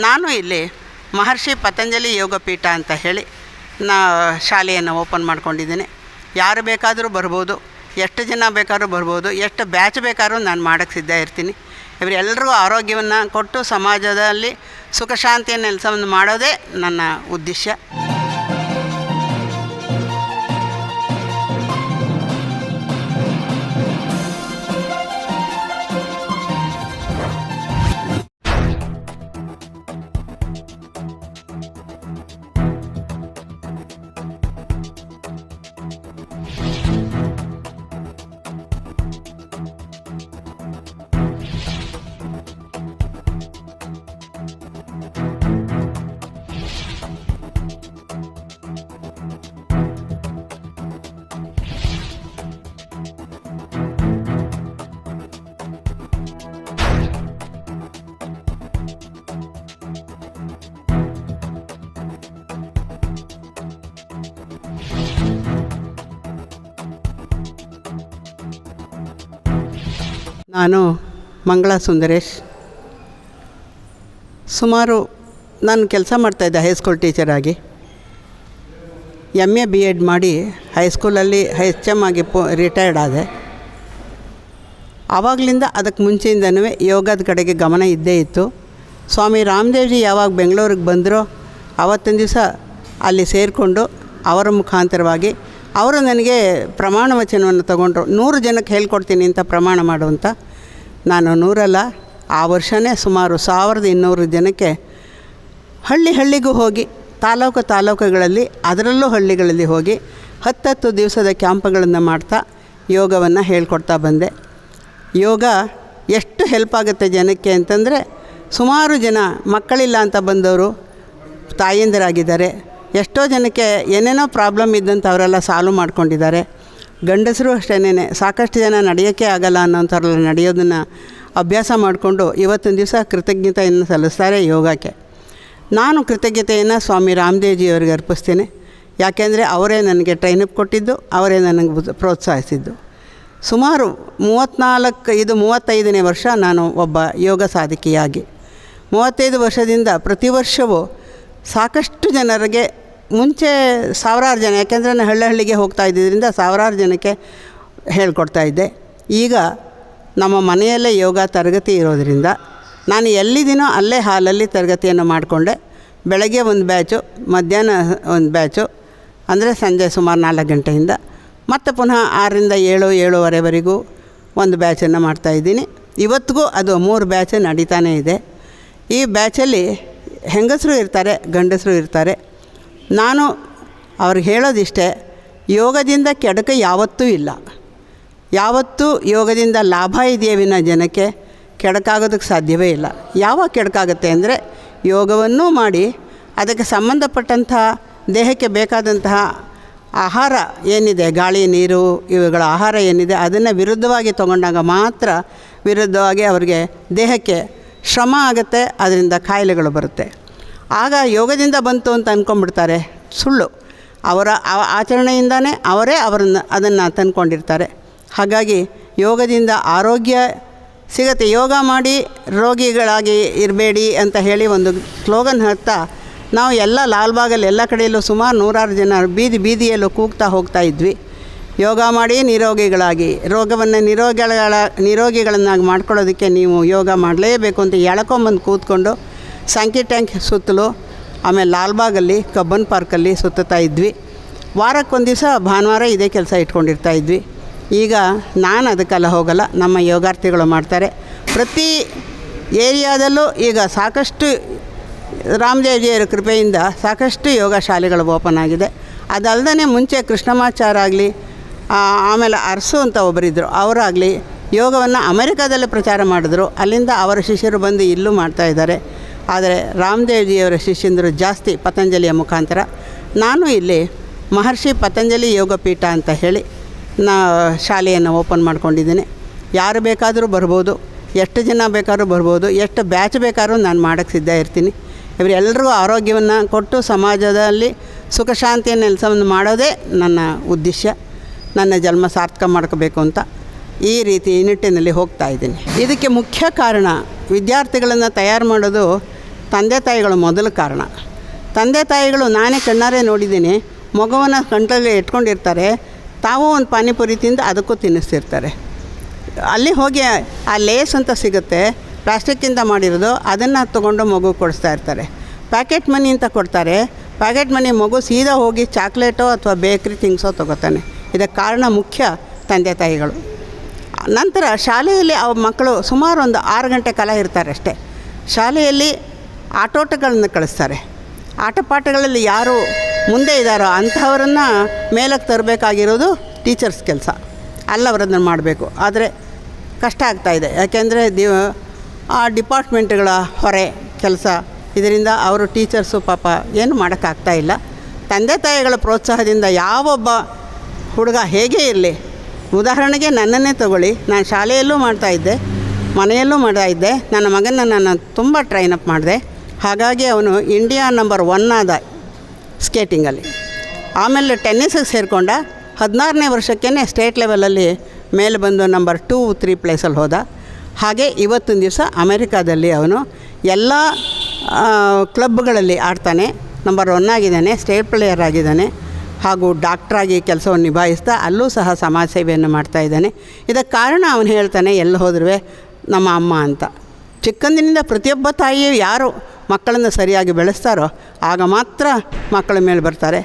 ನಾನು ಇಲ್ಲಿ ಮಹರ್ಷಿ ಪತಂಜಲಿ ಯೋಗ ಪೀಠ ಅಂತ ಹೇಳಿ ಶಾಲೆಯನ್ನು ಓಪನ್ ಮಾಡ್ಕೊಂಡಿದ್ದೀನಿ. ಯಾರು ಬೇಕಾದರೂ ಬರ್ಬೋದು, ಎಷ್ಟು ಜನ ಬೇಕಾದ್ರೂ ಬರ್ಬೋದು, ಎಷ್ಟು ಬ್ಯಾಚ್ ಬೇಕಾದ್ರೂ ನಾನು ಮಾಡೋಕ್ಕೆ ಸಿದ್ಧ ಇರ್ತೀನಿ. ಇವರೆಲ್ಲರಿಗೂ ಆರೋಗ್ಯವನ್ನು ಕೊಟ್ಟು ಸಮಾಜದಲ್ಲಿ ಸುಖ ಶಾಂತಿಯನ್ನು ನೆಲೆಸವನ್ನು ಮಾಡೋದೇ ನನ್ನ ಉದ್ದೇಶ. ನಾನು ಮಂಗಳಾ ಸುಂದರೇಶ್. ಸುಮಾರು ನಾನು ಕೆಲಸ ಮಾಡ್ತಾಯಿದ್ದೆ ಹೈಸ್ಕೂಲ್ ಟೀಚರಾಗಿ. MA BEd ಮಾಡಿ ಹೈಸ್ಕೂಲಲ್ಲಿ HM ಆಗಿ ರಿಟೈರ್ಡ್ ಆದೆ. ಆವಾಗಲಿಂದ ಅದಕ್ಕೆ ಮುಂಚೆಯಿಂದನೂ ಯೋಗದ ಕಡೆಗೆ ಗಮನ ಇದ್ದೇ ಇತ್ತು. ಸ್ವಾಮಿ ರಾಮದೇವ್ಜಿ ಯಾವಾಗ ಬೆಂಗಳೂರಿಗೆ ಬಂದರೋ ಆವತ್ತಿನ ದಿವಸ ಅಲ್ಲಿ ಸೇರಿಕೊಂಡು ಅವರ ಮುಖಾಂತರವಾಗಿ ಅವರು ನನಗೆ ಪ್ರಮಾಣ ವಚನವನ್ನು ತಗೊಂಡ್ರು. 100 ಜನಕ್ಕೆ ಹೇಳ್ಕೊಡ್ತೀನಿ ಅಂತ ಪ್ರಮಾಣ ಮಾಡುವಂತ. ನಾನು 100 ಅಲ್ಲ, ಆ ವರ್ಷವೇ ಸುಮಾರು 1200 ಜನಕ್ಕೆ ಹಳ್ಳಿಗೂ ಹೋಗಿ ತಾಲೂಕುಗಳಲ್ಲಿ ಅದರಲ್ಲೂ ಹಳ್ಳಿಗಳಲ್ಲಿ ಹೋಗಿ 10 ದಿವಸದ ಕ್ಯಾಂಪ್ಗಳನ್ನು ಮಾಡ್ತಾ ಯೋಗವನ್ನು ಹೇಳ್ಕೊಡ್ತಾ ಬಂದೆ. ಯೋಗ ಎಷ್ಟು ಹೆಲ್ಪ್ ಆಗುತ್ತೆ ಜನಕ್ಕೆ ಅಂತಂದರೆ, ಸುಮಾರು ಜನ ಮಕ್ಕಳಿಲ್ಲ ಅಂತ ಬಂದವರು ತಾಯಂದಿರಾಗಿದ್ದಾರೆ. ಎಷ್ಟೋ ಜನಕ್ಕೆ ಏನೇನೋ ಪ್ರಾಬ್ಲಮ್ ಇದ್ದಂಥ ಅವರೆಲ್ಲ ಸಾಲ್ವ್ ಮಾಡ್ಕೊಂಡಿದ್ದಾರೆ. ಗಂಡಸರು ಅಷ್ಟೇನೆ, ಸಾಕಷ್ಟು ಜನ ನಡೆಯೋಕ್ಕೆ ಆಗಲ್ಲ ಅನ್ನೋಂಥವ್ರೆಲ್ಲ ನಡೆಯೋದನ್ನು ಅಭ್ಯಾಸ ಮಾಡಿಕೊಂಡು ಇವತ್ತಿನ ದಿವಸ ಕೃತಜ್ಞತೆಯನ್ನು ಸಲ್ಲಿಸ್ತಾರೆ ಯೋಗಕ್ಕೆ. ನಾನು ಕೃತಜ್ಞತೆಯನ್ನು ಸ್ವಾಮಿ ರಾಮದೇವ್ಜಿಯವರಿಗೆ ಅರ್ಪಿಸ್ತೀನಿ. ಯಾಕೆಂದರೆ ಅವರೇ ನನಗೆ ಟ್ರೈನಪ್ ಕೊಟ್ಟಿದ್ದು, ಅವರೇ ನನಗೆ ಪ್ರೋತ್ಸಾಹಿಸಿದ್ದು. ಸುಮಾರು 35ನೇ ವರ್ಷ ನಾನು ಒಬ್ಬ ಯೋಗ ಸಾಧಕಿಯಾಗಿ. 35 ವರ್ಷದಿಂದ ಪ್ರತಿ ವರ್ಷವೂ ಸಾಕಷ್ಟು ಜನರಿಗೆ, ಮುಂಚೆ ಸಾವಿರಾರು ಜನ, ಯಾಕೆಂದರೆ ನಾನು ಹಳ್ಳಿಗೆ ಹೋಗ್ತಾ ಇದ್ದಿದ್ದರಿಂದ ಸಾವಿರಾರು ಜನಕ್ಕೆ ಹೇಳ್ಕೊಡ್ತಾಯಿದ್ದೆ. ಈಗ ನಮ್ಮ ಮನೆಯಲ್ಲೇ ಯೋಗ ತರಗತಿ ಇರೋದರಿಂದ ನಾನು ಎಲ್ಲಿದ್ದೀನೋ ಅಲ್ಲೇ ಹಾಲಲ್ಲಿ ತರಗತಿಯನ್ನು ಮಾಡಿಕೊಂಡೆ. ಬೆಳಗ್ಗೆ ಒಂದು ಬ್ಯಾಚು, ಮಧ್ಯಾಹ್ನ ಒಂದು ಬ್ಯಾಚು, ಅಂದರೆ ಸಂಜೆ ಸುಮಾರು 4 ಗಂಟೆಯಿಂದ, ಮತ್ತು ಪುನಃ 6ರಿಂದ 7:30ವರೆಗೂ ಒಂದು ಬ್ಯಾಚನ್ನು ಮಾಡ್ತಾಯಿದ್ದೀನಿ. ಇವತ್ತಿಗೂ ಅದು 3 ಬ್ಯಾಚ್ ನಡೀತಾನೇ ಇದೆ. ಈ ಬ್ಯಾಚಲ್ಲಿ ಹೆಂಗಸರು ಇರ್ತಾರೆ, ಗಂಡಸರು ಇರ್ತಾರೆ. ನಾನು ಅವ್ರಿಗೆ ಹೇಳೋದಿಷ್ಟೇ, ಯೋಗದಿಂದ ಕೆಡಕ ಯಾವತ್ತೂ ಇಲ್ಲ. ಯಾವತ್ತೂ ಯೋಗದಿಂದ ಲಾಭ ಇದೆಯೇ ವಿನ ಜನಕ್ಕೆ ಕೆಡಕಾಗೋದಕ್ಕೆ ಸಾಧ್ಯವೇ ಇಲ್ಲ. ಯಾವಾಗ ಕೆಡಕಾಗುತ್ತೆ ಅಂದರೆ, ಯೋಗವನ್ನೂ ಮಾಡಿ ಅದಕ್ಕೆ ಸಂಬಂಧಪಟ್ಟಂಥ ದೇಹಕ್ಕೆ ಬೇಕಾದಂತಹ ಆಹಾರ ಏನಿದೆ, ಗಾಳಿ ನೀರು ಇವುಗಳ ಆಹಾರ ಏನಿದೆ, ಅದನ್ನು ವಿರುದ್ಧವಾಗಿ ತಗೊಂಡಾಗ ಮಾತ್ರ ವಿರುದ್ಧವಾಗಿ ಅವರಿಗೆ ದೇಹಕ್ಕೆ ಶ್ರಮ ಆಗುತ್ತೆ, ಅದರಿಂದ ಕಾಯಿಲೆಗಳು ಬರುತ್ತೆ. ಆಗ ಯೋಗದಿಂದ ಬಂತು ಅಂತ ಅಂದ್ಕೊಂಡ್ಬಿಡ್ತಾರೆ. ಸುಳ್ಳು. ಅವರ ಆಚರಣೆಯಿಂದನೇ ಅವರೇ ಅದನ್ನು ತಂದ್ಕೊಂಡಿರ್ತಾರೆ. ಹಾಗಾಗಿ ಯೋಗದಿಂದ ಆರೋಗ್ಯ ಸಿಗುತ್ತೆ. ಯೋಗ ಮಾಡಿ ರೋಗಿಗಳಾಗಿ ಇರಬೇಡಿ ಅಂತ ಹೇಳಿ ಒಂದು ಸ್ಲೋಗನ್ ಹಾಕ್ತಾ ನಾವು ಎಲ್ಲ ಲಾಲ್ಬಾಗಲ್ಲಿ ಎಲ್ಲ ಕಡೆಯಲ್ಲೂ ಸುಮಾರು 100 ಜನ ಬೀದಿಯಲ್ಲೂ ಕೂಗ್ತಾ ಹೋಗ್ತಾ ಇದ್ವಿ. ಯೋಗ ಮಾಡಿ ನಿರೋಗಿಗಳಾಗಿ, ರೋಗವನ್ನು ನಿರೋಗಿಗಳನ್ನಾಗಿ ಮಾಡ್ಕೊಳ್ಳೋದಕ್ಕೆ ನೀವು ಯೋಗ ಮಾಡಲೇಬೇಕು ಅಂತ ಎಳ್ಕೊಂಬಂದು ಕೂತ್ಕೊಂಡು ಸಂಕಿ ಟ್ಯಾಂಕ್ ಸುತ್ತಲೂ, ಆಮೇಲೆ ಲಾಲ್ಬಾಗಲ್ಲಿ ಕಬ್ಬನ್ ಪಾರ್ಕಲ್ಲಿ ಸುತ್ತಾ ಇದ್ವಿ. ವಾರಕ್ಕೊಂದು ದಿವಸ ಭಾನುವಾರ ಇದೇ ಕೆಲಸ ಇಟ್ಕೊಂಡಿರ್ತಾಯಿದ್ವಿ. ಈಗ ನಾನು ಅದಕ್ಕೆಲ್ಲ ಹೋಗಲ್ಲ, ನಮ್ಮ ಯೋಗಾರ್ಥಿಗಳು ಮಾಡ್ತಾರೆ. ಪ್ರತಿ ಏರಿಯಾದಲ್ಲೂ ಈಗ ಸಾಕಷ್ಟು ರಾಮದೇವ್ಜಿಯವರ ಕೃಪೆಯಿಂದ ಸಾಕಷ್ಟು ಯೋಗ ಶಾಲೆಗಳು ಓಪನ್ ಆಗಿದೆ. ಅದಲ್ಲದೆ ಮುಂಚೆ ಕೃಷ್ಣಮಾಚಾರ ಆಗಲಿ, ಆಮೇಲೆ ಅರಸು ಅಂತ ಒಬ್ಬರಿದ್ದರು, ಅವರಾಗಲಿ ಯೋಗವನ್ನು ಅಮೆರಿಕಾದಲ್ಲಿ ಪ್ರಚಾರ ಮಾಡಿದ್ರು. ಅಲ್ಲಿಂದ ಅವರ ಶಿಷ್ಯರು ಬಂದು ಇಲ್ಲೂ ಮಾಡ್ತಾಯಿದ್ದಾರೆ. ಆದರೆ ರಾಮದೇವ್ಜಿಯವರ ಶಿಷ್ಯಂದರು ಜಾಸ್ತಿ ಪತಂಜಲಿಯ ಮುಖಾಂತರ. ನಾನು ಇಲ್ಲಿ ಮಹರ್ಷಿ ಪತಂಜಲಿ ಯೋಗ ಪೀಠ ಅಂತ ಹೇಳಿ ಶಾಲೆಯನ್ನು ಓಪನ್ ಮಾಡ್ಕೊಂಡಿದ್ದೀನಿ. ಯಾರು ಬೇಕಾದರೂ ಬರ್ಬೋದು, ಎಷ್ಟು ಜನ ಬೇಕಾದ್ರೂ ಬರ್ಬೋದು, ಎಷ್ಟು ಬ್ಯಾಚ್ ಬೇಕಾದ್ರೂ ನಾನು ಮಾಡೋಕ್ಕೆ ಸಿದ್ಧ ಇರ್ತೀನಿ. ಇವರೆಲ್ಲರಿಗೂ ಆರೋಗ್ಯವನ್ನು ಕೊಟ್ಟು ಸಮಾಜದಲ್ಲಿ ಸುಖ ಶಾಂತಿಯನ್ನು ನೆಲೆಸವನ್ನು ಮಾಡೋದೇ ನನ್ನ ಉದ್ದೇಶ. ನನ್ನ ಜನ್ಮ ಸಾರ್ಥಕ ಮಾಡ್ಕೋಬೇಕು ಅಂತ ಈ ರೀತಿ ನಿಟ್ಟಿನಲ್ಲಿ ಹೋಗ್ತಾ ಇದ್ದೀನಿ. ಇದಕ್ಕೆ ಮುಖ್ಯ ಕಾರಣ ವಿದ್ಯಾರ್ಥಿಗಳನ್ನು ತಯಾರು ಮಾಡೋದು ತಂದೆ ತಾಯಿಗಳು ಮೊದಲು ಕಾರಣ. ತಂದೆ ತಾಯಿಗಳು ನಾನೇ ಕಣ್ಣಾರೆ ನೋಡಿದ್ದೀನಿ, ಮಗುವನ್ನು ಕಂಟ್ರಲ್ಲಿ ಇಟ್ಕೊಂಡಿರ್ತಾರೆ, ತಾವು ಒಂದು ಪಾನಿಪುರಿ ತಿಂದು ಅದಕ್ಕೂ ತಿನ್ನಿಸ್ತಿರ್ತಾರೆ. ಅಲ್ಲಿ ಹೋಗಿ ಆ ಲೇಸ್ ಅಂತ ಸಿಗುತ್ತೆ, ಪ್ಲಾಸ್ಟಿಕ್ಕಿಂದ ಮಾಡಿರೋದು, ಅದನ್ನು ತೊಗೊಂಡು ಮಗು ಕೊಡಿಸ್ತಾ ಇರ್ತಾರೆ. ಪ್ಯಾಕೆಟ್ ಮನಿ ಅಂತ ಕೊಡ್ತಾರೆ, ಪ್ಯಾಕೆಟ್ ಮನಿ ಮಗು ಸೀದಾ ಹೋಗಿ ಚಾಕ್ಲೇಟೋ ಅಥವಾ ಬೇಕ್ರಿ ಥಿಂಗ್ಸೋ ತೊಗೋತಾನೆ. ಇದಕ್ಕೆ ಕಾರಣ ಮುಖ್ಯ ತಂದೆ ತಾಯಿಗಳು. ನಂತರ ಶಾಲೆಯಲ್ಲಿ ಅವ ಮಕ್ಕಳು ಸುಮಾರು ಒಂದು 6 ಗಂಟೆ ಕಾಲ ಇರ್ತಾರೆ ಅಷ್ಟೇ. ಶಾಲೆಯಲ್ಲಿ ಆಟೋಟಗಳನ್ನು ಕಳಿಸ್ತಾರೆ. ಆಟ ಪಾಠಗಳಲ್ಲಿ ಯಾರು ಮುಂದೆ ಇದ್ದಾರೋ ಅಂಥವರನ್ನು ಮೇಲಕ್ಕೆ ತರಬೇಕಾಗಿರೋದು ಟೀಚರ್ಸ್ ಕೆಲಸ. ಅಲ್ಲವರನ್ನು ಮಾಡಬೇಕು. ಆದರೆ ಕಷ್ಟ ಆಗ್ತಾಯಿದೆ, ಯಾಕೆಂದರೆ ಆ ಡಿಪಾರ್ಟ್ಮೆಂಟ್ಗಳ ಹೊರೆ ಕೆಲಸ, ಇದರಿಂದ ಅವರು ಟೀಚರ್ಸು ಪಾಪ ಏನು ಮಾಡೋಕ್ಕಾಗ್ತಾಯಿಲ್ಲ. ತಂದೆ ತಾಯಿಗಳ ಪ್ರೋತ್ಸಾಹದಿಂದ ಯಾವೊಬ್ಬ ಹುಡುಗ ಹೇಗೇ ಇರಲಿ, ಉದಾಹರಣೆಗೆ ನನ್ನನ್ನೇ ತಗೊಳ್ಳಿ, ನಾನು ಶಾಲೆಯಲ್ಲೂ ಮಾಡ್ತಾಯಿದ್ದೆ, ಮನೆಯಲ್ಲೂ ಮಾಡ್ತಾಯಿದ್ದೆ. ನನ್ನ ಮಗನ ನಾನು ತುಂಬ ಟ್ರೈನಪ್ ಮಾಡಿದೆ. ಹಾಗಾಗಿ ಅವನು ಇಂಡಿಯಾ ನಂಬರ್ 1 ಆದ ಸ್ಕೇಟಿಂಗಲ್ಲಿ. ಆಮೇಲೆ ಟೆನ್ನಿಸಿಗೆ ಸೇರಿಕೊಂಡ. 16ನೇ ವರ್ಷಕ್ಕೇ ಸ್ಟೇಟ್ ಲೆವೆಲಲ್ಲಿ ಮೇಲೆ ಬಂದು ನಂಬರ್ 2, 3 ಪ್ಲೇಸಲ್ಲಿ ಹೋದ. ಹಾಗೆ ಇವತ್ತಿನ ದಿವಸ ಅಮೆರಿಕಾದಲ್ಲಿ ಅವನು ಎಲ್ಲ ಕ್ಲಬ್ಗಳಲ್ಲಿ ಆಡ್ತಾನೆ, ನಂಬರ್ 1 ಆಗಿದ್ದಾನೆ, ಸ್ಟೇಟ್ ಪ್ಲೇಯರ್ ಆಗಿದ್ದಾನೆ. ಹಾಗೂ ಡಾಕ್ಟ್ರಾಗಿ ಕೆಲಸವನ್ನು ನಿಭಾಯಿಸ್ತಾ ಅಲ್ಲೂ ಸಹ ಸಮಾಜ ಸೇವೆಯನ್ನು ಮಾಡ್ತಾಯಿದ್ದಾನೆ. ಇದಕ್ಕೆ ಕಾರಣ ಅವನು ಹೇಳ್ತಾನೆ, ಎಲ್ಲಿ ಹೋದ್ರೂ ನಮ್ಮ ಅಮ್ಮ ಅಂತ. ಚಿಕ್ಕಂದಿನಿಂದ ಪ್ರತಿಯೊಬ್ಬ ತಾಯಿಯು ಯಾರು ಮಕ್ಕಳನ್ನು ಸರಿಯಾಗಿ ಬೆಳೆಸ್ತಾರೋ ಆಗ ಮಾತ್ರ ಮಕ್ಕಳ ಮೇಲೆ ಬರ್ತಾರೆ.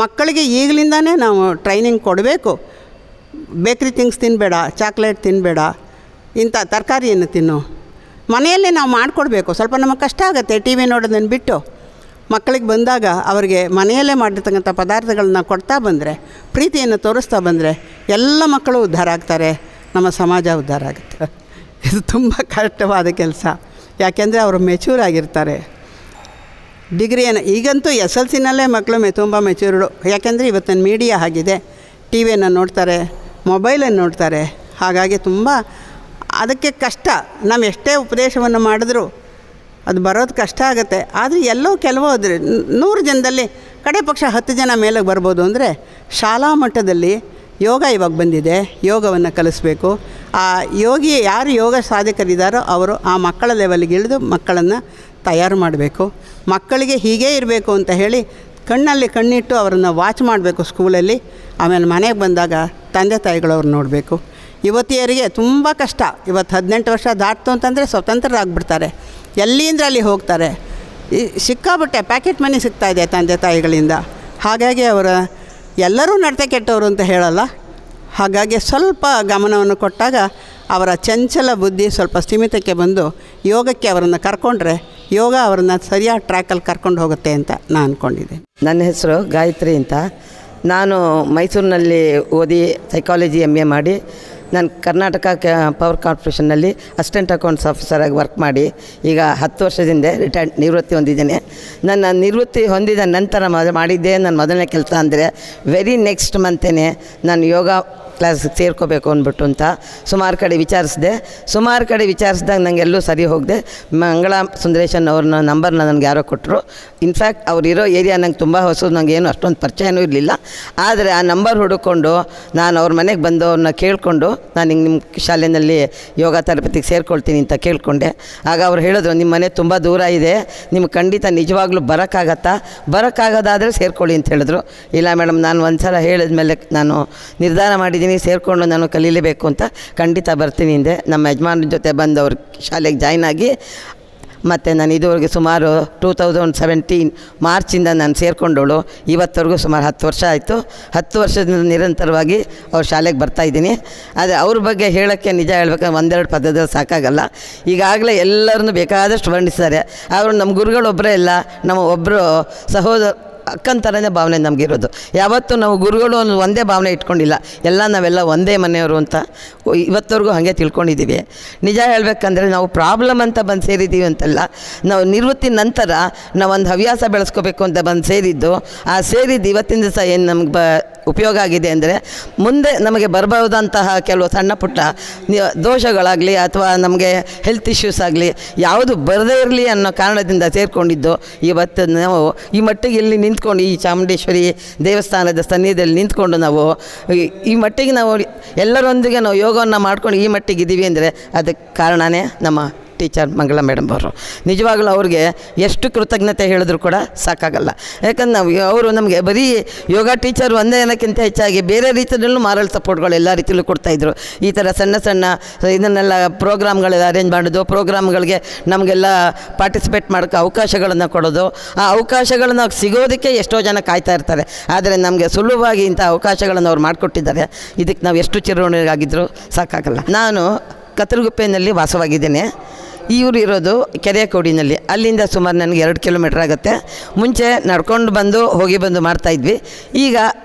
ಮಕ್ಕಳಿಗೆ ಈಗಲಿಂದನೇ ನಾವು ಟ್ರೈನಿಂಗ್ ಕೊಡಬೇಕು. ಬೇಕ್ರಿ ಥಿಂಗ್ಸ್ ತಿನ್ನಬೇಡ, ಚಾಕ್ಲೇಟ್ ತಿನ್ನಬೇಡ, ಇಂಥ ತರಕಾರಿಯನ್ನು ತಿನ್ನು. ಮನೆಯಲ್ಲೇ ನಾವು ಮಾಡಿಕೊಡ್ಬೇಕು. ಸ್ವಲ್ಪ ನಮಗೆ ಕಷ್ಟ ಆಗುತ್ತೆ ಟಿ ವಿ ನೋಡೋದನ್ನು ಬಿಟ್ಟು. ಮಕ್ಕಳಿಗೆ ಬಂದಾಗ ಅವರಿಗೆ ಮನೆಯಲ್ಲೇ ಮಾಡಿರ್ತಕ್ಕಂಥ ಪದಾರ್ಥಗಳನ್ನ ಕೊಡ್ತಾ ಬಂದರೆ, ಪ್ರೀತಿಯನ್ನು ತೋರಿಸ್ತಾ ಬಂದರೆ ಎಲ್ಲ ಮಕ್ಕಳು ಉದ್ಧಾರ ಆಗ್ತಾರೆ, ನಮ್ಮ ಸಮಾಜ ಉದ್ಧಾರ ಆಗುತ್ತೆ. ಇದು ತುಂಬ ಕಷ್ಟವಾದ ಕೆಲಸ, ಯಾಕೆಂದರೆ ಅವರು ಮೆಚ್ಯೂರ್ ಆಗಿರ್ತಾರೆ. ಡಿಗ್ರಿಯನ್ನು ಈಗಂತೂ SLCನಲ್ಲೇ ಮಕ್ಕಳು ತುಂಬ ಮೆಚ್ಯೂರ್ಡು. ಯಾಕೆಂದರೆ ಇವತ್ತಿನ ಮೀಡಿಯಾ ಆಗಿದೆ, ಟಿ ವಿಯನ್ನು ನೋಡ್ತಾರೆ, ಮೊಬೈಲನ್ನು ನೋಡ್ತಾರೆ. ಹಾಗಾಗಿ ತುಂಬ ಅದಕ್ಕೆ ಕಷ್ಟ. ನಾವು ಎಷ್ಟೇ ಉಪದೇಶವನ್ನು ಮಾಡಿದ್ರೂ ಅದು ಬರೋದು ಕಷ್ಟ ಆಗುತ್ತೆ. ಆದರೆ ಎಲ್ಲೋ ಕೆಲವು 100 ಜನದಲ್ಲಿ ಕಡೆ ಪಕ್ಷ 10 ಜನ ಮೇಲೆಗೆ ಬರ್ಬೋದು. ಅಂದರೆ ಶಾಲಾ ಮಟ್ಟದಲ್ಲಿ ಯೋಗ ಇವಾಗ ಬಂದಿದೆ, ಯೋಗವನ್ನು ಕಲಿಸ್ಬೇಕು. ಆ ಯೋಗಿ ಯಾರು ಯೋಗ ಸಾಧಕರಿದ್ದಾರೋ ಅವರು ಆ ಮಕ್ಕಳ ಲೆವೆಲ್ಗೆ ಇಳಿದು ಮಕ್ಕಳನ್ನು ತಯಾರು ಮಾಡಬೇಕು. ಮಕ್ಕಳಿಗೆ ಹೀಗೇ ಇರಬೇಕು ಅಂತ ಹೇಳಿ ಕಣ್ಣಲ್ಲಿ ಕಣ್ಣಿಟ್ಟು ಅವರನ್ನು ವಾಚ್ ಮಾಡಬೇಕು ಸ್ಕೂಲಲ್ಲಿ. ಆಮೇಲೆ ಮನೆಗೆ ಬಂದಾಗ ತಂದೆ ತಾಯಿಗಳು ಅವ್ರು ನೋಡಬೇಕು. ಯುವತಿಯರಿಗೆ ತುಂಬ ಕಷ್ಟ. ಇವತ್ತು 18 ವರ್ಷ ದಾಟ್ತು ಅಂತಂದರೆ ಸ್ವತಂತ್ರರಾಗ್ಬಿಡ್ತಾರೆ, ಎಲ್ಲಿಂದ ಅಲ್ಲಿ ಹೋಗ್ತಾರೆ. ಸಿಕ್ಕಾಬಿಟ್ಟೆ ಪ್ಯಾಕೆಟ್ ಮನಿ ಸಿಗ್ತಾಯಿದೆ ತಂದೆ ತಾಯಿಗಳಿಂದ. ಹಾಗಾಗಿ ಅವರ ಎಲ್ಲರೂ ನಡತೆ ಕೆಟ್ಟವರು ಅಂತ ಹೇಳಲ್ಲ. ಹಾಗಾಗಿ ಸ್ವಲ್ಪ ಗಮನವನ್ನು ಕೊಟ್ಟಾಗ ಅವರ ಚಂಚಲ ಬುದ್ಧಿ ಸ್ವಲ್ಪ ಸ್ಥಿಮಿತಕ್ಕೆ ಬಂದು ಯೋಗಕ್ಕೆ ಅವರನ್ನು ಕರ್ಕೊಂಡ್ರೆ ಯೋಗ ಅವರನ್ನು ಸರಿಯಾದ ಟ್ರ್ಯಾಕಲ್ಲಿ ಕರ್ಕೊಂಡು ಹೋಗುತ್ತೆ ಅಂತ ನಾನು ಅಂದ್ಕೊಂಡಿದ್ದೆ. ನನ್ನ ಹೆಸರು ಗಾಯತ್ರಿ ಅಂತ. ನಾನು ಮೈಸೂರಿನಲ್ಲಿ ಓದಿ ಸೈಕಾಲಜಿ MA ಮಾಡಿ ನಾನು ಕರ್ನಾಟಕ ಪವರ್ ಕಾರ್ಪೊರೇಷನ್ನಲ್ಲಿ ಅಸಿಸ್ಟೆಂಟ್ ಅಕೌಂಟ್ಸ್ ಆಫೀಸರಾಗಿ ವರ್ಕ್ ಮಾಡಿ ಈಗ 10 ವರ್ಷದಿಂದ ನಿವೃತ್ತಿ ಹೊಂದಿದ್ದೇನೆ. ನನ್ನ ನಿವೃತ್ತಿ ಹೊಂದಿದ ನಂತರ ಮಾಡಿದ್ದೆ ನನ್ನ ಮೊದಲನೇ ಕೆಲಸ ಅಂದರೆ ವೆರಿ ನೆಕ್ಸ್ಟ್ ಮಂತೇ ನಾನು ಯೋಗ ಕ್ಲಾಸ್ಗೆ ಸೇರ್ಕೋಬೇಕು ಅಂದ್ಬಿಟ್ಟು ಅಂತ ಸುಮಾರು ಕಡೆ ವಿಚಾರಿಸಿದಾಗ ನನಗೆ ಎಲ್ಲೂ ಸರಿ ಹೋಗದೆ ಮಂಗಳಾ ಸುಂದರೇಶನ್ ಅವ್ರನ್ನ ನಂಬರ್ನ ನನಗೆ ಯಾರೋ ಕೊಟ್ಟರು. ಇನ್ಫ್ಯಾಕ್ಟ್ ಅವರಿರೋ ಏರಿಯಾ ನಂಗೆ ತುಂಬ ಹೊಸದು, ನನಗೆ ಏನು ಅಷ್ಟೊಂದು ಪರಿಚಯನೂ ಇರಲಿಲ್ಲ. ಆದರೆ ಆ ನಂಬರ್ ಹುಡುಕೊಂಡು ನಾನು ಅವ್ರ ಮನೆಗೆ ಬಂದು ಅವ್ರನ್ನ ಕೇಳಿಕೊಂಡು ನಾನು ಹಿಂಗೆ ನಿಮ್ಮ ಶಾಲೆಯಲ್ಲಿ ಯೋಗ ತರಬೇತಿಗೆ ಸೇರ್ಕೊಳ್ತೀನಿ ಅಂತ ಕೇಳಿಕೊಂಡೆ. ಆಗ ಅವ್ರು ಹೇಳಿದ್ರು, ನಿಮ್ಮ ಮನೆ ತುಂಬ ದೂರ ಇದೆ, ನಿಮ್ಗೆ ಖಂಡಿತ ನಿಜವಾಗ್ಲೂ ಬರೋಕ್ಕಾಗೋದಾದರೆ ಸೇರ್ಕೊಳ್ಳಿ ಅಂತ ಹೇಳಿದ್ರು. ಇಲ್ಲ ಮೇಡಮ್, ನಾನು ಒಂದು ಸಲ ಹೇಳಿದ ಮೇಲೆ ನಾನು ನಿರ್ಧಾರ ಮಾಡಿದ್ದೀನಿ, ಸೇರಿಕೊಂಡು ನಾನು ಕಲೀಲೇಬೇಕು ಅಂತ, ಖಂಡಿತ ಬರ್ತೀನಿ ಹಿಂದೆ. ನಮ್ಮ ಯಜಮಾನ್ರ ಜೊತೆ ಬಂದು ಅವ್ರ ಶಾಲೆಗೆ ಜಾಯ್ನ್ ಆಗಿ ಮತ್ತು ನಾನು ಇದುವರೆಗೆ ಸುಮಾರು 2017 ಮಾರ್ಚಿಂದ ನಾನು ಸೇರಿಕೊಂಡವಳು. ಇವತ್ತವರೆಗೂ ಸುಮಾರು 10 ವರ್ಷ ಆಯಿತು. 10 ವರ್ಷದಿಂದ ನಿರಂತರವಾಗಿ ಅವ್ರ ಶಾಲೆಗೆ ಬರ್ತಾಯಿದ್ದೀನಿ. ಆದರೆ ಅವ್ರ ಬಗ್ಗೆ ಹೇಳೋಕ್ಕೆ ನಿಜ ಹೇಳ್ಬೇಕಂದ್ರೆ 1-2 ಪದದಲ್ಲಿ ಸಾಕಾಗಲ್ಲ. ಈಗಾಗಲೇ ಎಲ್ಲರನ್ನೂ ಬೇಕಾದಷ್ಟು ವರ್ಣಿಸಿದ್ದಾರೆ. ಅವರು ನಮ್ಮ ಗುರುಗಳೊಬ್ಬರೇ ಇಲ್ಲ, ನಮ್ಮ ಒಬ್ಬರು ಅಕ್ಕನ ಥರನೇ ಭಾವನೆ ನಮಗಿರೋದು. ಯಾವತ್ತೂ ನಾವು ಗುರುಗಳು ಒಂದೇ ಭಾವನೆ ಇಟ್ಕೊಂಡಿಲ್ಲ, ನಾವೆಲ್ಲ ಒಂದೇ ಮನೆಯವರು ಅಂತ ಇವತ್ತವರೆಗೂ ಹಾಗೆ ತಿಳ್ಕೊಂಡಿದ್ದೀವಿ. ನಿಜ ಹೇಳಬೇಕಂದ್ರೆ ನಾವು ಪ್ರಾಬ್ಲಮ್ ಅಂತ ಬಂದು ಸೇರಿದ್ದೀವಿ ಅಂತಲ್ಲ, ನಾವು ನಿವೃತ್ತಿ ನಂತರ ನಾವೊಂದು ಹವ್ಯಾಸ ಬೆಳೆಸ್ಕೋಬೇಕು ಅಂತ ಬಂದು ಸೇರಿದ್ದು. ಆ ಸೇರಿದ್ದು ಇವತ್ತಿನ ದಿವಸ ಏನು ನಮ್ಗೆ ಉಪಯೋಗ ಆಗಿದೆ ಅಂದರೆ, ಮುಂದೆ ನಮಗೆ ಬರಬಹುದಂತಹ ಕೆಲವು ಸಣ್ಣ ಪುಟ್ಟ ದೋಷಗಳಾಗಲಿ ಅಥವಾ ನಮಗೆ ಹೆಲ್ತ್ ಇಶ್ಯೂಸ್ ಆಗಲಿ ಯಾವುದು ಬರದೇ ಇರಲಿ ಅನ್ನೋ ಕಾರಣದಿಂದ ಸೇರಿಕೊಂಡಿದ್ದು. ಇವತ್ತು ನಾವು ಈ ಮಟ್ಟಿಗೆ ಇಲ್ಲಿ ನಿಂತ್ಕೊಂಡು ಈ ಚಾಮುಂಡೇಶ್ವರಿ ದೇವಸ್ಥಾನದ ಸನ್ನಿಧಿಯಲ್ಲಿ ನಿಂತ್ಕೊಂಡು ನಾವು ಈ ಮಟ್ಟಿಗೆ ನಾವು ಎಲ್ಲರೊಂದಿಗೆ ನಾವು ಯೋಗವನ್ನು ಮಾಡ್ಕೊಂಡು ಈ ಮಟ್ಟಿಗೆ ಇದ್ದೀವಿ ಅಂದರೆ ಅದಕ್ಕೆ ಕಾರಣವೇ ನಮ್ಮ ಟೀಚರ್ ಮಂಗಳ ಮೇಡಮ್ ಅವರು. ನಿಜವಾಗಲೂ ಅವ್ರಿಗೆ ಎಷ್ಟು ಕೃತಜ್ಞತೆ ಹೇಳಿದ್ರು ಕೂಡ ಸಾಕಾಗಲ್ಲ. ಯಾಕಂದ್ರೆ ನಾವು ಅವರು ನಮಗೆ ಬರೀ ಯೋಗ ಟೀಚರ್ ಒಂದೇ ಏನಕ್ಕಿಂತ ಹೆಚ್ಚಾಗಿ ಬೇರೆ ರೀತಿಯಲ್ಲೂ ಮಾರಲ್ ಸಪೋರ್ಟ್ಗಳು ಎಲ್ಲ ರೀತಿಯಲ್ಲೂ ಕೊಡ್ತಾಯಿದ್ರು. ಈ ಥರ ಸಣ್ಣ ಸಣ್ಣ ಇದನ್ನೆಲ್ಲ ಪ್ರೋಗ್ರಾಮ್ಗಳೆಲ್ಲ ಅರೇಂಜ್ ಮಾಡೋದು, ಪ್ರೋಗ್ರಾಮ್ಗಳಿಗೆ ನಮಗೆಲ್ಲ ಪಾರ್ಟಿಸಿಪೇಟ್ ಮಾಡೋಕ್ಕೆ ಅವಕಾಶಗಳನ್ನು ಕೊಡೋದು. ಆ ಅವಕಾಶಗಳನ್ನು ಸಿಗೋದಕ್ಕೆ ಎಷ್ಟೋ ಜನ ಕಾಯ್ತಾ ಇರ್ತಾರೆ. ಆದರೆ ನಮಗೆ ಸುಲಭವಾಗಿ ಇಂಥ ಅವಕಾಶಗಳನ್ನು ಅವ್ರು ಮಾಡಿಕೊಟ್ಟಿದ್ದಾರೆ. ಇದಕ್ಕೆ ನಾವು ಎಷ್ಟು ಚಿರಋಣಿಯಾಗಿದ್ದರೂ ಸಾಕಾಗಲ್ಲ. ನಾನು ಕತ್ತಲಗುಪ್ಪೆಯಲ್ಲಿ ವಾಸವಾಗಿದ್ದೇನೆ. ಇವರು ಇರೋದು ಕೆರೆಕೋಡಿನಲ್ಲಿ. ಅಲ್ಲಿಂದ ಸುಮಾರು ನನಗೆ 2 ಕಿಲೋಮೀಟ್ರ್ ಆಗುತ್ತೆ. ಮುಂಚೆ ನಡ್ಕೊಂಡು ಬಂದು ಹೋಗಿ ಬಂದು ಮಾಡ್ತಾಯಿದ್ವಿ. ಈಗ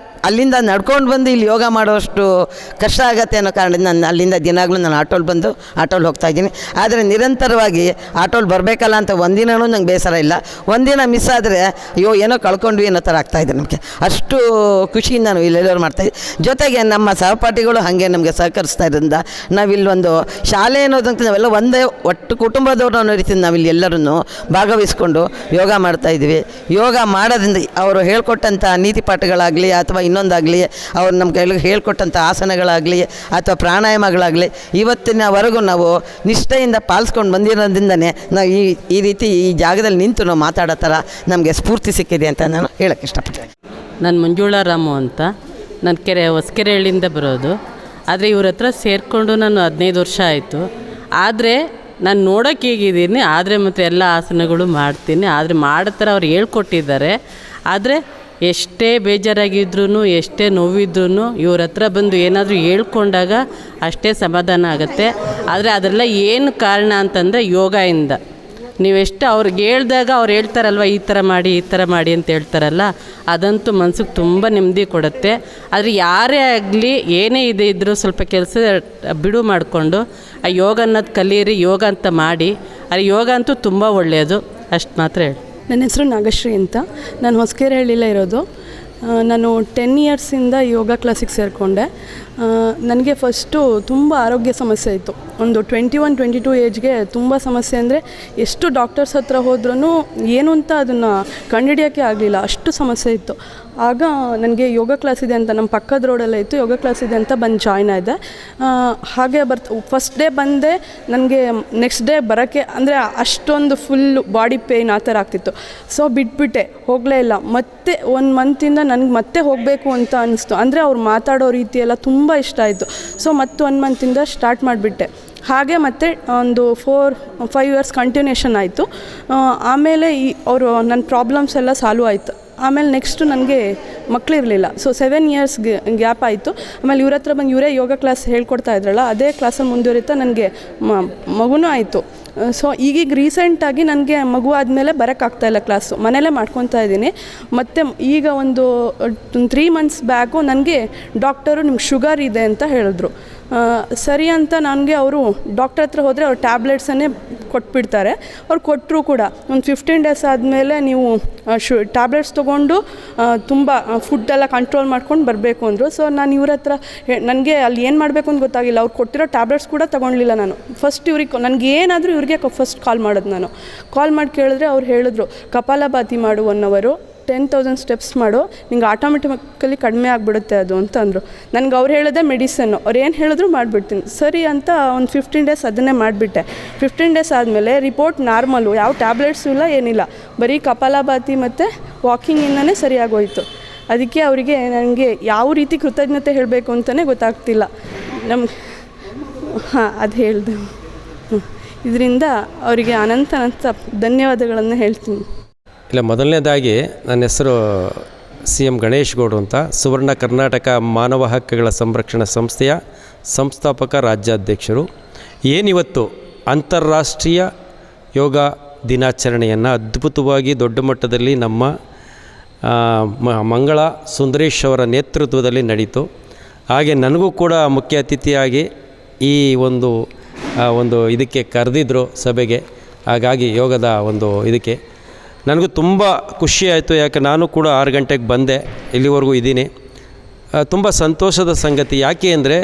ಅಲ್ಲಿಂದ ನಡ್ಕೊಂಡು ಬಂದು ಇಲ್ಲಿ ಯೋಗ ಮಾಡೋಷ್ಟು ಕಷ್ಟ ಆಗತ್ತೆ ಅನ್ನೋ ಕಾರಣದಿಂದ ನಾನು ಅಲ್ಲಿಂದ ದಿನಾಗಲೂ ನಾನು ಆಟೋಲ್ಲಿ ಹೋಗ್ತಾಯಿದ್ದೀನಿ. ಆದರೆ ನಿರಂತರವಾಗಿ ಆಟೋಲ್ಲಿ ಬರಬೇಕಲ್ಲ ಅಂತ ಒಂದಿನವೂ ನಂಗೆ ಬೇಸರ ಇಲ್ಲ. ಒಂದಿನ ಮಿಸ್ ಆದರೆ ಅಯ್ಯೋ ಏನೋ ಕಳ್ಕೊಂಡ್ವಿ ಅನ್ನೋ ಥರ ಆಗ್ತಾಯಿದೆ ನಮಗೆ. ಅಷ್ಟು ಖುಷಿಯಿಂದ ನಾವು ಇಲ್ಲೆಲ್ಲರೂ ಮಾಡ್ತಾಯಿದ್ವಿ. ಜೊತೆಗೆ ನಮ್ಮ ಸಹಪಾಠಿಗಳು ಹಾಗೆ ನಮಗೆ ಸಹಕರಿಸ್ತಾ ಇರೋದ್ರಿಂದ ನಾವಿಲ್ಲೊಂದು ಶಾಲೆ ಅನ್ನೋದಂತ ನಾವೆಲ್ಲ ಒಂದೇ ಒಟ್ಟು ಕುಟುಂಬದವ್ರು ಅನ್ನೋ ರೀತಿಯಿಂದ ನಾವಿಲ್ಲಿ ಎಲ್ಲರೂ ಭಾಗವಹಿಸ್ಕೊಂಡು ಯೋಗ ಮಾಡ್ತಾಯಿದ್ವಿ. ಯೋಗ ಮಾಡೋದ್ರಿಂದ ಅವರು ಹೇಳ್ಕೊಟ್ಟಂಥ ನೀತಿ ಪಾಠಗಳಾಗಲಿ ಅಥವಾ ಇನ್ನೊಂದಾಗಲಿ, ಅವ್ರು ನಮ್ಮ ಕೈಲಿಗೆ ಹೇಳ್ಕೊಟ್ಟಂಥ ಆಸನಗಳಾಗಲಿ ಅಥವಾ ಪ್ರಾಣಾಯಾಮಗಳಾಗಲಿ ಇವತ್ತಿನವರೆಗೂ ನಾವು ನಿಷ್ಠೆಯಿಂದ ಪಾಲಿಸ್ಕೊಂಡು ಬಂದಿರೋದ್ರಿಂದನೇ ನಾವು ಈ ರೀತಿ ಈ ಜಾಗದಲ್ಲಿ ನಿಂತು ನಾವು ಮಾತಾಡೋ ಥರ ನಮಗೆ ಸ್ಫೂರ್ತಿ ಸಿಕ್ಕಿದೆ ಅಂತ ನಾನು ಹೇಳೋಕ್ಕೆ ಇಷ್ಟಪಡ್ತೇನೆ. ನಾನು ಮಂಜುಳಾ ರಾಮು ಅಂತ, ನಾನು ಹೊಸಕೆರೆಹಳ್ಳಿಯಿಂದ ಬರೋದು. ಆದರೆ ಇವ್ರ ಹತ್ರ ಸೇರಿಕೊಂಡು ನಾನು 15 ವರ್ಷ ಆಯಿತು. ಆದರೆ ನಾನು ನೋಡೋಕ್ಕೆ ಹೇಗಿದ್ದೀನಿ, ಆದರೆ ಮತ್ತು ಎಲ್ಲ ಆಸನಗಳು ಮಾಡ್ತೀನಿ. ಆದರೆ ಮಾಡೋ ಥರ ಅವ್ರು ಹೇಳ್ಕೊಟ್ಟಿದ್ದಾರೆ. ಆದರೆ ಎಷ್ಟೇ ಬೇಜಾರಾಗಿದ್ರೂ ಎಷ್ಟೇ ನೋವಿದ್ರೂ ಇವ್ರ ಹತ್ರ ಬಂದು ಏನಾದರೂ ಹೇಳ್ಕೊಂಡಾಗ ಅಷ್ಟೇ ಸಮಾಧಾನ ಆಗುತ್ತೆ. ಆದರೆ ಅದೆಲ್ಲ ಏನು ಕಾರಣ ಅಂತಂದರೆ ಯೋಗದಿಂದ. ನೀವೆಷ್ಟು ಅವ್ರಿಗೆ ಹೇಳಿದಾಗ ಅವ್ರು ಹೇಳ್ತಾರಲ್ವ ಈ ಥರ ಮಾಡಿ ಅಂತ ಹೇಳ್ತಾರಲ್ಲ, ಅದಂತೂ ಮನ್ಸಿಗೆ ತುಂಬ ನೆಮ್ಮದಿ ಕೊಡುತ್ತೆ. ಆದರೆ ಯಾರೇ ಆಗಲಿ ಏನೇ ಇದ್ದರೂ ಸ್ವಲ್ಪ ಕೆಲಸ ಬಿಡು ಮಾಡಿಕೊಂಡು ಆ ಯೋಗ ಅನ್ನೋದು ಕಲೀರಿ, ಯೋಗ ಅಂತ ಮಾಡಿ. ಅದು ಯೋಗ ಅಂತೂ ತುಂಬ ಒಳ್ಳೆಯದು. ಅಷ್ಟು ಮಾತ್ರ ಹೇಳಿ. ನನ್ನ ಹೆಸರು ನಾಗಶ್ರೀ ಅಂತ. ನಾನು ಹೊಸಕೆರೆಹಳ್ಳಿಲೇ ಇರೋದು. ನಾನು 10 ಇಯರ್ಸಿಂದ ಯೋಗ ಕ್ಲಾಸಿಗೆ ಸೇರಿಕೊಂಡೆ. ನನಗೆ ಫಸ್ಟು ತುಂಬ ಆರೋಗ್ಯ ಸಮಸ್ಯೆ ಇತ್ತು. ಒಂದು 21-22 ಏಜ್ಗೆ ತುಂಬ ಸಮಸ್ಯೆ ಅಂದರೆ ಎಷ್ಟು ಡಾಕ್ಟರ್ಸ್ ಹತ್ರ ಹೋದ್ರೂ ಏನು ಅಂತ ಅದನ್ನು ಕಂಡುಹಿಡಿಯೋಕ್ಕೆ ಆಗಲಿಲ್ಲ, ಅಷ್ಟು ಸಮಸ್ಯೆ ಇತ್ತು. ಆಗ ನನಗೆ ಯೋಗ ಕ್ಲಾಸ್ ಇದೆ ಅಂತ ನಮ್ಮ ಪಕ್ಕದ ರೋಡಲ್ಲೇ ಇತ್ತು, ಯೋಗ ಕ್ಲಾಸ್ ಇದೆ ಅಂತ ಬಂದು ಜಾಯ್ನ್ ಆಯಿದೆ. ಹಾಗೆ ಫಸ್ಟ್ ಡೇ ಬಂದೆ. ನನಗೆ ನೆಕ್ಸ್ಟ್ ಡೇ ಬರೋಕ್ಕೆ ಅಂದರೆ ಅಷ್ಟೊಂದು ಫುಲ್ಲು ಬಾಡಿ ಪೇಯ್ನ್ ಆ ಥರ ಆಗ್ತಿತ್ತು. ಸೊ ಬಿಟ್ಬಿಟ್ಟೆ, ಹೋಗಲೇ ಇಲ್ಲ. ಮತ್ತೆ 1 ಮಂತಿಂದ ನನಗೆ ಮತ್ತೆ ಹೋಗಬೇಕು ಅಂತ ಅನ್ನಿಸ್ತು. ಅಂದರೆ ಅವ್ರು ಮಾತಾಡೋ ರೀತಿ ಎಲ್ಲ ತುಂಬ ಇಷ್ಟ ಆಯಿತು. ಸೊ ಮತ್ತೆ 1 ಮಂತಿಂದ ಸ್ಟಾರ್ಟ್ ಮಾಡಿಬಿಟ್ಟೆ. ಹಾಗೆ ಮತ್ತೆ ಒಂದು 4-5 ಇಯರ್ಸ್ ಕಂಟಿನ್ಯೂಷನ್ ಆಯಿತು. ಆಮೇಲೆ ಅವರು ನನ್ನ ಪ್ರಾಬ್ಲಮ್ಸ್ ಎಲ್ಲ ಸಾಲ್ವ್ ಆಯಿತು. ಆಮೇಲೆ ನೆಕ್ಸ್ಟು ನನಗೆ ಮಕ್ಕಳಿರಲಿಲ್ಲ. ಸೊ 7 ಇಯರ್ಸ್ ಗ್ಯಾಪ್ ಆಯಿತು. ಆಮೇಲೆ ಇವ್ರ ಹತ್ರ ಬಂದು ಇವರೇ ಯೋಗ ಕ್ಲಾಸ್ ಹೇಳ್ಕೊಡ್ತಾ ಇದ್ರಲ್ಲ, ಅದೇ ಕ್ಲಾಸಲ್ಲಿ ಮುಂದುವರಿತಾ ನನಗೆ ಮಗುನೂ ಆಯಿತು. ಸೊ ಈಗೀಗ ರೀಸೆಂಟಾಗಿ ನನಗೆ ಮಗು ಆದಮೇಲೆ ಬರೋಕ್ಕಾಗ್ತಾಯಿಲ್ಲ ಕ್ಲಾಸು, ಮನೇಲೇ ಮಾಡ್ಕೊತಾ ಇದ್ದೀನಿ. ಮತ್ತು ಈಗ ಒಂದು 3 ಮಂತ್ಸ್ ಬ್ಯಾಕು ನನಗೆ ಡಾಕ್ಟರು ನಿಮ್ಗೆ ಶುಗರ್ ಇದೆ ಅಂತ ಹೇಳಿದ್ರು. ಸರಿ ಅಂತ ನನಗೆ ಅವರು ಡಾಕ್ಟರ್ ಹತ್ರ ಹೋದರೆ ಅವ್ರು ಟ್ಯಾಬ್ಲೆಟ್ಸನ್ನೇ ಕೊಟ್ಬಿಡ್ತಾರೆ. ಅವ್ರು ಕೊಟ್ಟರು ಕೂಡ ಒಂದು 15 ಡೇಸ್ ಆದಮೇಲೆ ನೀವು ಟ್ಯಾಬ್ಲೆಟ್ಸ್ ತೊಗೊಂಡು ತುಂಬ ಫುಡ್ಡೆಲ್ಲ ಕಂಟ್ರೋಲ್ ಮಾಡ್ಕೊಂಡು ಬರಬೇಕು ಅಂದರು. ಸೊ ನಾನು ಇವ್ರ ಹತ್ರ ನನಗೆ ಅಲ್ಲಿ ಏನು ಮಾಡಬೇಕು ಅಂತ ಗೊತ್ತಾಗಿಲ್ಲ. ಅವ್ರು ಕೊಟ್ಟಿರೋ ಟ್ಯಾಬ್ಲೆಟ್ಸ್ ಕೂಡ ತೊಗೊಳ್ಲಿಲ್ಲ ನಾನು. ಫಸ್ಟ್ ಇವ್ರಿಗೆ ನನಗೆ ಏನಾದರೂ ಇವ್ರಿಗೆ ಫಸ್ಟ್ ಕಾಲ್ ಮಾಡೋದು. ನಾನು ಕಾಲ್ ಮಾಡಿ ಕೇಳಿದ್ರೆ ಅವ್ರು ಹೇಳಿದ್ರು ಕಪಾಲಭಾತಿ ಮಾಡು 1 ಅವರು, 10,000 ಸ್ಟೆಪ್ಸ್ ಮಾಡು, ನಿಂಗೆ ಆಟೋಮೆಟಿಕಲಿ ಕಡಿಮೆ ಆಗಿಬಿಡುತ್ತೆ ಅದು ಅಂತ ಅಂದರು. ನನಗೆ ಅವ್ರು ಹೇಳಿದೆ ಮೆಡಿಸನ್ನು, ಅವ್ರು ಏನು ಹೇಳಿದ್ರು ಮಾಡಿಬಿಡ್ತೀನಿ ಸರಿ ಅಂತ ಒಂದು 15 ಡೇಸ್ ಅದನ್ನೇ ಮಾಡಿಬಿಟ್ಟೆ. 15 ಡೇಸ್ ಆದಮೇಲೆ ರಿಪೋರ್ಟ್ ನಾರ್ಮಲು, ಯಾವ ಟ್ಯಾಬ್ಲೆಟ್ಸು ಇಲ್ಲ ಏನಿಲ್ಲ, ಬರೀ ಕಪಾಲಭಾತಿ ಮತ್ತು ವಾಕಿಂಗಿಂದನೇ ಸರಿಯಾಗೋಯಿತು. ಅದಕ್ಕೆ ಅವರಿಗೆ ನನಗೆ ಯಾವ ರೀತಿ ಕೃತಜ್ಞತೆ ಹೇಳಬೇಕು ಅಂತಲೇ ಗೊತ್ತಾಗ್ತಿಲ್ಲ. ಅದು ಹೇಳಿದೆ. ಇದರಿಂದ ಅವರಿಗೆ ಅನಂತ ಧನ್ಯವಾದಗಳನ್ನು ಹೇಳ್ತೀನಿ. ಇಲ್ಲ, ಮೊದಲನೇದಾಗಿ ನನ್ನ ಹೆಸರು CM ಗಣೇಶ್ ಗೌಡ್ರು ಅಂತ, ಸುವರ್ಣ ಕರ್ನಾಟಕ ಮಾನವ ಹಕ್ಕುಗಳ ಸಂರಕ್ಷಣಾ ಸಂಸ್ಥೆಯ ಸಂಸ್ಥಾಪಕ ರಾಜ್ಯಾಧ್ಯಕ್ಷರು. ಏನಿವತ್ತು ಅಂತಾರಾಷ್ಟ್ರೀಯ ಯೋಗ ದಿನಾಚರಣೆಯನ್ನು ಅದ್ಭುತವಾಗಿ ದೊಡ್ಡ ಮಟ್ಟದಲ್ಲಿ ನಮ್ಮ ಮಂಗಳ ಸುಂದರೇಶ್ ಅವರ ನೇತೃತ್ವದಲ್ಲಿ ನಡೀತು. ಹಾಗೆ ನನಗೂ ಕೂಡ ಮುಖ್ಯ ಅತಿಥಿಯಾಗಿ ಈ ಒಂದು ಇದಕ್ಕೆ ಕರೆದಿದ್ದರು ಸಭೆಗೆ. ಹಾಗಾಗಿ ಯೋಗದ ಒಂದು ಇದಕ್ಕೆ ನನಗೂ ತುಂಬ ಖುಷಿಯಾಯಿತು. ಯಾಕೆ ನಾನು ಕೂಡ 6 ಗಂಟೆಗೆ ಬಂದೆ, ಇಲ್ಲಿವರೆಗೂ ಇದ್ದೀನಿ. ತುಂಬ ಸಂತೋಷದ ಸಂಗತಿ. ಯಾಕೆ ಅಂದರೆ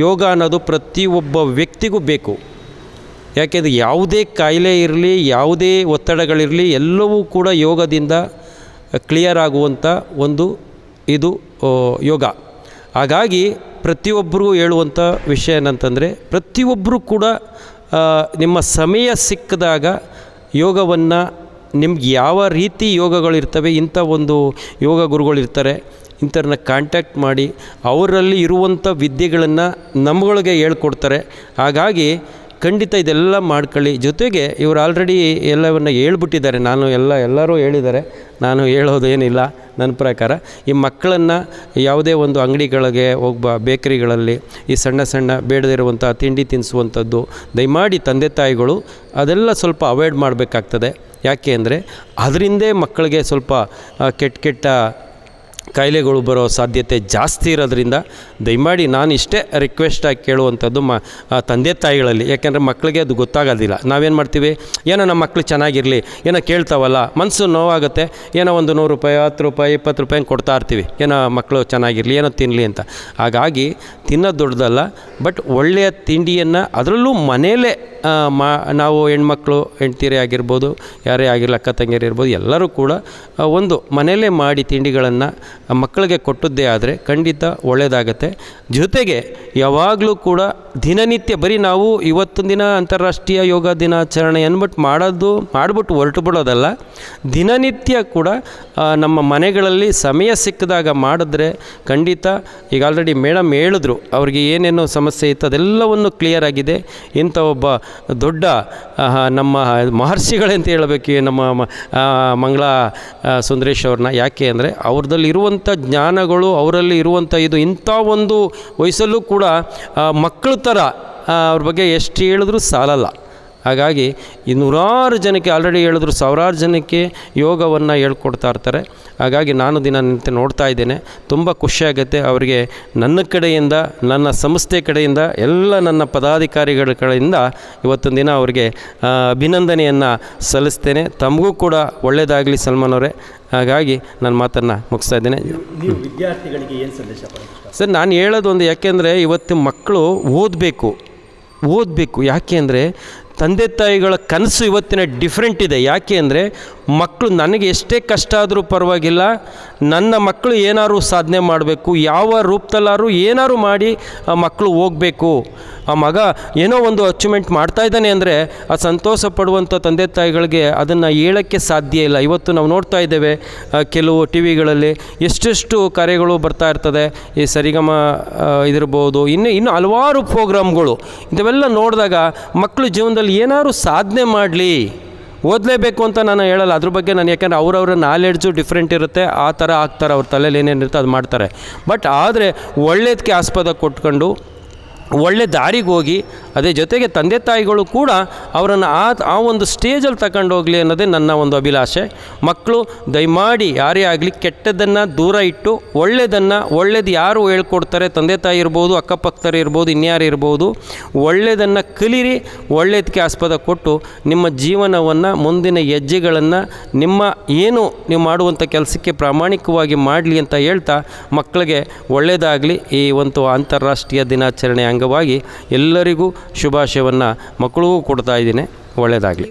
ಯೋಗ ಅನ್ನೋದು ಪ್ರತಿಯೊಬ್ಬ ವ್ಯಕ್ತಿಗೂ ಬೇಕು. ಯಾಕೆಂದರೆ ಯಾವುದೇ ಕಾಯಿಲೆ ಇರಲಿ, ಯಾವುದೇ ಒತ್ತಡಗಳಿರಲಿ, ಎಲ್ಲವೂ ಕೂಡ ಯೋಗದಿಂದ ಕ್ಲಿಯರ್ ಆಗುವಂಥ ಇದು ಯೋಗ. ಹಾಗಾಗಿ ಪ್ರತಿಯೊಬ್ಬರಿಗೂ ಹೇಳುವಂಥ ವಿಷಯ ಏನಂತಂದರೆ ಪ್ರತಿಯೊಬ್ಬರೂ ಕೂಡ ನಿಮ್ಮ ಸಮಯ ಸಿಕ್ಕಿದಾಗ ಯೋಗವನ್ನು ನಿಮ್ಗೆ ಯಾವ ರೀತಿ ಯೋಗಗಳಿರ್ತವೆ, ಇಂಥ ಒಂದು ಯೋಗ ಗುರುಗಳಿರ್ತಾರೆ, ಇಂಥವ್ರನ್ನ ಕಾಂಟ್ಯಾಕ್ಟ್ ಮಾಡಿ ಅವರಲ್ಲಿ ಇರುವಂಥ ವಿದ್ಯೆಗಳನ್ನು ನಮ್ಮಗಳಿಗೆ ಹೇಳ್ಕೊಡ್ತಾರೆ. ಹಾಗಾಗಿ ಖಂಡಿತ ಇದೆಲ್ಲ ಮಾಡ್ಕೊಳ್ಳಿ. ಜೊತೆಗೆ ಇವರು ಆಲ್ರೆಡಿ ಎಲ್ಲವನ್ನು ಹೇಳ್ಬಿಟ್ಟಿದ್ದಾರೆ, ಎಲ್ಲರೂ ಹೇಳಿದ್ದಾರೆ, ನಾನು ಹೇಳೋದೇನಿಲ್ಲ. ನನ್ನ ಪ್ರಕಾರ ಈ ಮಕ್ಕಳನ್ನು ಯಾವುದೇ ಒಂದು ಅಂಗಡಿಗಳಿಗೆ ಬೇಕರಿಗಳಲ್ಲಿ ಈ ಸಣ್ಣ ಸಣ್ಣ ಬೇಡದಿರುವಂಥ ತಿಂಡಿ ತಿನ್ನಿಸುವಂಥದ್ದು ದಯಮಾಡಿ ತಂದೆ ತಾಯಿಗಳು ಅದೆಲ್ಲ ಸ್ವಲ್ಪ ಅವಾಯ್ಡ್ ಮಾಡಬೇಕಾಗ್ತದೆ. ಯಾಕೆ ಅಂದರೆ ಅದರಿಂದೇ ಮಕ್ಕಳಿಗೆ ಸ್ವಲ್ಪ ಕೆಟ್ಟ ಕಾಯಿಲೆಗಳು ಬರೋ ಸಾಧ್ಯತೆ ಜಾಸ್ತಿ ಇರೋದ್ರಿಂದ ದಯಮಾಡಿ ನಾನು ಇಷ್ಟೇ ರಿಕ್ವೆಸ್ಟಾಗಿ ಕೇಳುವಂಥದ್ದು ತಂದೆ ತಾಯಿಗಳಲ್ಲಿ. ಯಾಕೆಂದರೆ ಮಕ್ಕಳಿಗೆ ಅದು ಗೊತ್ತಾಗೋದಿಲ್ಲ. ನಾವೇನು ಮಾಡ್ತೀವಿ, ಏನೋ ನಮ್ಮ ಮಕ್ಕಳು ಚೆನ್ನಾಗಿರಲಿ, ಏನೋ ಕೇಳ್ತಾವಲ್ಲ, ಮನಸ್ಸು ನೋವಾಗುತ್ತೆ, ಏನೋ ಒಂದು 100 ರೂಪಾಯಿ 10 ರೂಪಾಯಿ 20 ರೂಪಾಯಿ ಕೊಡ್ತಾ ಇರ್ತೀವಿ, ಏನೋ ಮಕ್ಕಳು ಚೆನ್ನಾಗಿರಲಿ, ಏನೋ ತಿನ್ನಲಿ ಅಂತ. ಹಾಗಾಗಿ ತಿನ್ನೋದು ದೊಡ್ಡದಲ್ಲ, ಬಟ್ ಒಳ್ಳೆಯ ತಿಂಡಿಯನ್ನು ಅದರಲ್ಲೂ ಮನೆಯಲ್ಲೇ ನಾವು ಹೆಂಡ್ತೀರೇ ಆಗಿರ್ಬೋದು, ಯಾರೇ ಆಗಿರಲಿ, ಅಕ್ಕ ತಂಗಿಯರು ಇರ್ಬೋದು, ಎಲ್ಲರೂ ಕೂಡ ಒಂದು ಮನೆಯಲ್ಲೇ ಮಾಡಿ ತಿಂಡಿಗಳನ್ನು ಮಕ್ಕಳಿಗೆ ಕೊಟ್ಟದ್ದೇ ಆದರೆ ಖಂಡಿತ ಒಳ್ಳೆಯದಾಗತ್ತೆ. ಜೊತೆಗೆ ಯಾವಾಗಲೂ ಕೂಡ ದಿನನಿತ್ಯ ಬರೀ ನಾವು ಇವತ್ತೊಂದು ದಿನ ಅಂತಾರಾಷ್ಟ್ರೀಯ ಯೋಗ ದಿನಾಚರಣೆ ಮಾಡಿಬಿಟ್ಟು ಹೊರಟು ಬಿಡೋದಲ್ಲ, ದಿನನಿತ್ಯ ಕೂಡ ನಮ್ಮ ಮನೆಗಳಲ್ಲಿ ಸಮಯ ಸಿಕ್ಕಿದಾಗ ಮಾಡಿದ್ರೆ ಖಂಡಿತ, ಈಗ ಆಲ್ರೆಡಿ ಮೇಡಮ್ ಹೇಳಿದ್ರು, ಅವ್ರಿಗೆ ಏನೇನೋ ಸಮಸ್ಯೆ ಇತ್ತು ಅದೆಲ್ಲವನ್ನು ಕ್ಲಿಯರ್ ಆಗಿದೆ. ಇಂಥ ಒಬ್ಬ ದೊಡ್ಡ ನಮ್ಮ ಮಹರ್ಷಿಗಳಂತ ಹೇಳಬೇಕು ನಮ್ಮ ಮಂಗಳಾ ಸುಂದರೇಶ್ ಅವ್ರನ್ನ. ಯಾಕೆ ಅಂದರೆ ಅವ್ರದಲ್ಲಿ ಇರುವಂಥ ಜ್ಞಾನಗಳು, ಅವರಲ್ಲಿ ಇರುವಂಥ ಇಂಥ ಒಂದು ವಯಸ್ಸಲ್ಲೂ ಕೂಡ ಮಕ್ಕಳ ಥರ ಅವ್ರ ಬಗ್ಗೆ ಎಷ್ಟು ಹೇಳಿದ್ರೂ ಸಾಲಲ್ಲ. ಹಾಗಾಗಿ ಈ ನೂರಾರು ಜನಕ್ಕೆ ಆಲ್ರೆಡಿ ಹೇಳಿದ್ರು, ಸಾವಿರಾರು ಜನಕ್ಕೆ ಯೋಗವನ್ನು ಹೇಳ್ಕೊಡ್ತಾ ಇರ್ತಾರೆ. ಹಾಗಾಗಿ ನಾನು ದಿನನಿತ್ಯ ನೋಡ್ತಾ ಇದ್ದೇನೆ, ತುಂಬ ಖುಷಿಯಾಗುತ್ತೆ. ಅವರಿಗೆ ನನ್ನ ಕಡೆಯಿಂದ, ನನ್ನ ಸಂಸ್ಥೆ ಕಡೆಯಿಂದ, ಎಲ್ಲ ನನ್ನ ಪದಾಧಿಕಾರಿಗಳ ಕಡೆಯಿಂದ ಇವತ್ತೊಂದು ದಿನ ಅವರಿಗೆ ಅಭಿನಂದನೆಯನ್ನು ಸಲ್ಲಿಸ್ತೇನೆ. ತಮಗೂ ಕೂಡ ಒಳ್ಳೆಯದಾಗಲಿ ಸಲ್ಮಾನ್ ಅವರೇ. ಹಾಗಾಗಿ ನನ್ನ ಮಾತನ್ನು ಮುಗಿಸ್ತಾ ಇದ್ದೇನೆ. ನೀವು ವಿದ್ಯಾರ್ಥಿಗಳಿಗೆ ಏನು ಸಂದೇಶ ಸರ್, ನಾನು ಹೇಳೋದೊಂದು, ಯಾಕೆಂದರೆ ಇವತ್ತು ಮಕ್ಕಳು ಓದಬೇಕು. ಯಾಕೆ ಅಂದರೆ ತಂದೆ ತಾಯಿಗಳ ಕನಸು ಇವತ್ತಿನ ಡಿಫ್ರೆಂಟ್ ಇದೆ. ಯಾಕೆ ಅಂದರೆ ಮಕ್ಕಳು ನನಗೆ ಎಷ್ಟೇ ಕಷ್ಟ ಆದರೂ ಪರವಾಗಿಲ್ಲ, ನನ್ನ ಮಕ್ಕಳು ಏನಾದ್ರು ಸಾಧನೆ ಮಾಡಬೇಕು, ಯಾವ ರೂಪದಲ್ಲಾರು ಏನಾರು ಮಾಡಿ ಆ ಮಕ್ಕಳು ಹೋಗಬೇಕು. ಆ ಮಗ ಏನೋ ಒಂದು ಅಚೀವ್ಮೆಂಟ್ ಮಾಡ್ತಾಯಿದ್ದಾನೆ ಅಂದರೆ ಆ ಸಂತೋಷ ಪಡುವಂಥ ತಂದೆ ತಾಯಿಗಳಿಗೆ ಅದನ್ನು ಹೇಳೋಕ್ಕೆ ಸಾಧ್ಯ ಇಲ್ಲ. ಇವತ್ತು ನಾವು ನೋಡ್ತಾ ಇದ್ದೇವೆ, ಕೆಲವು ಟಿ ವಿಗಳಲ್ಲಿ ಎಷ್ಟೆಷ್ಟು ಕಾರ್ಯಗಳು ಬರ್ತಾ ಇರ್ತದೆ. ಈ ಸರಿಗಮ ಇದಿರ್ಬೋದು, ಇನ್ನು ಹಲವಾರು ಪ್ರೋಗ್ರಾಮ್ಗಳು. ಇಂಥವೆಲ್ಲ ನೋಡಿದಾಗ ಮಕ್ಕಳು ಜೀವನದಲ್ಲಿ ಏನಾದ್ರು ಸಾಧನೆ ಮಾಡಲಿ, ಓದಲೇಬೇಕು ಅಂತ ನಾನು ಹೇಳಲ್ಲ. ಅದ್ರ ಬಗ್ಗೆ ನಾನು, ಯಾಕೆಂದರೆ ಅವರವರ ನಾಲೆಡ್ಜು ಡಿಫ್ರೆಂಟ್ ಇರುತ್ತೆ, ಆ ಥರ ಆಗ್ತಾರೆ, ಅವ್ರ ತಲೆಯಲ್ಲಿ ಏನೇನಿರುತ್ತೆ ಅದು ಮಾಡ್ತಾರೆ. ಬಟ್ ಆದರೆ ಒಳ್ಳೆಯದಕ್ಕೆ ಆಸ್ಪದ ಕೊಟ್ಕೊಂಡು ಒಳ್ಳೆ ದಾರಿಗೆ ಹೋಗಿ, ಅದೇ ಜೊತೆಗೆ ತಂದೆ ತಾಯಿಗಳು ಕೂಡ ಅವರನ್ನು ಆ ಒಂದು ಸ್ಟೇಜಲ್ಲಿ ತಗೊಂಡು ಹೋಗಲಿ ಅನ್ನೋದೇ ನನ್ನ ಒಂದು ಅಭಿಲಾಷೆ. ಮಕ್ಕಳು ದಯಮಾಡಿ ಯಾರೇ ಆಗಲಿ ಕೆಟ್ಟದ್ದನ್ನು ದೂರ ಇಟ್ಟು ಒಳ್ಳೆಯದು ಯಾರು ಹೇಳ್ಕೊಡ್ತಾರೆ, ತಂದೆ ತಾಯಿ ಇರ್ಬೋದು, ಅಕ್ಕಪಕ್ಕರು ಇರ್ಬೋದು, ಇನ್ಯಾರು ಇರ್ಬೋದು, ಒಳ್ಳೆಯದನ್ನು ಕಲೀರಿ, ಒಳ್ಳೆಯದಕ್ಕೆ ಆಸ್ಪದ ಕೊಟ್ಟು ನಿಮ್ಮ ಜೀವನವನ್ನು, ಮುಂದಿನ ಹೆಜ್ಜೆಗಳನ್ನು ನೀವು ಮಾಡುವಂಥ ಕೆಲಸಕ್ಕೆ ಪ್ರಾಮಾಣಿಕವಾಗಿ ಮಾಡಲಿ ಅಂತ ಹೇಳ್ತಾ ಮಕ್ಕಳಿಗೆ ಒಳ್ಳೆಯದಾಗಲಿ. ಈ ಒಂದು ಅಂತಾರಾಷ್ಟ್ರೀಯ ದಿನಾಚರಣೆ ಅಂಗವಾಗಿ ಎಲ್ಲರಿಗೂ ಶುಭಾಶಯವನ್ನು ಮಕ್ಕಳಿಗೂ ಕೊಡ್ತಾ ಇದ್ದೀನಿ. ಒಳ್ಳೆಯದಾಗಲಿ.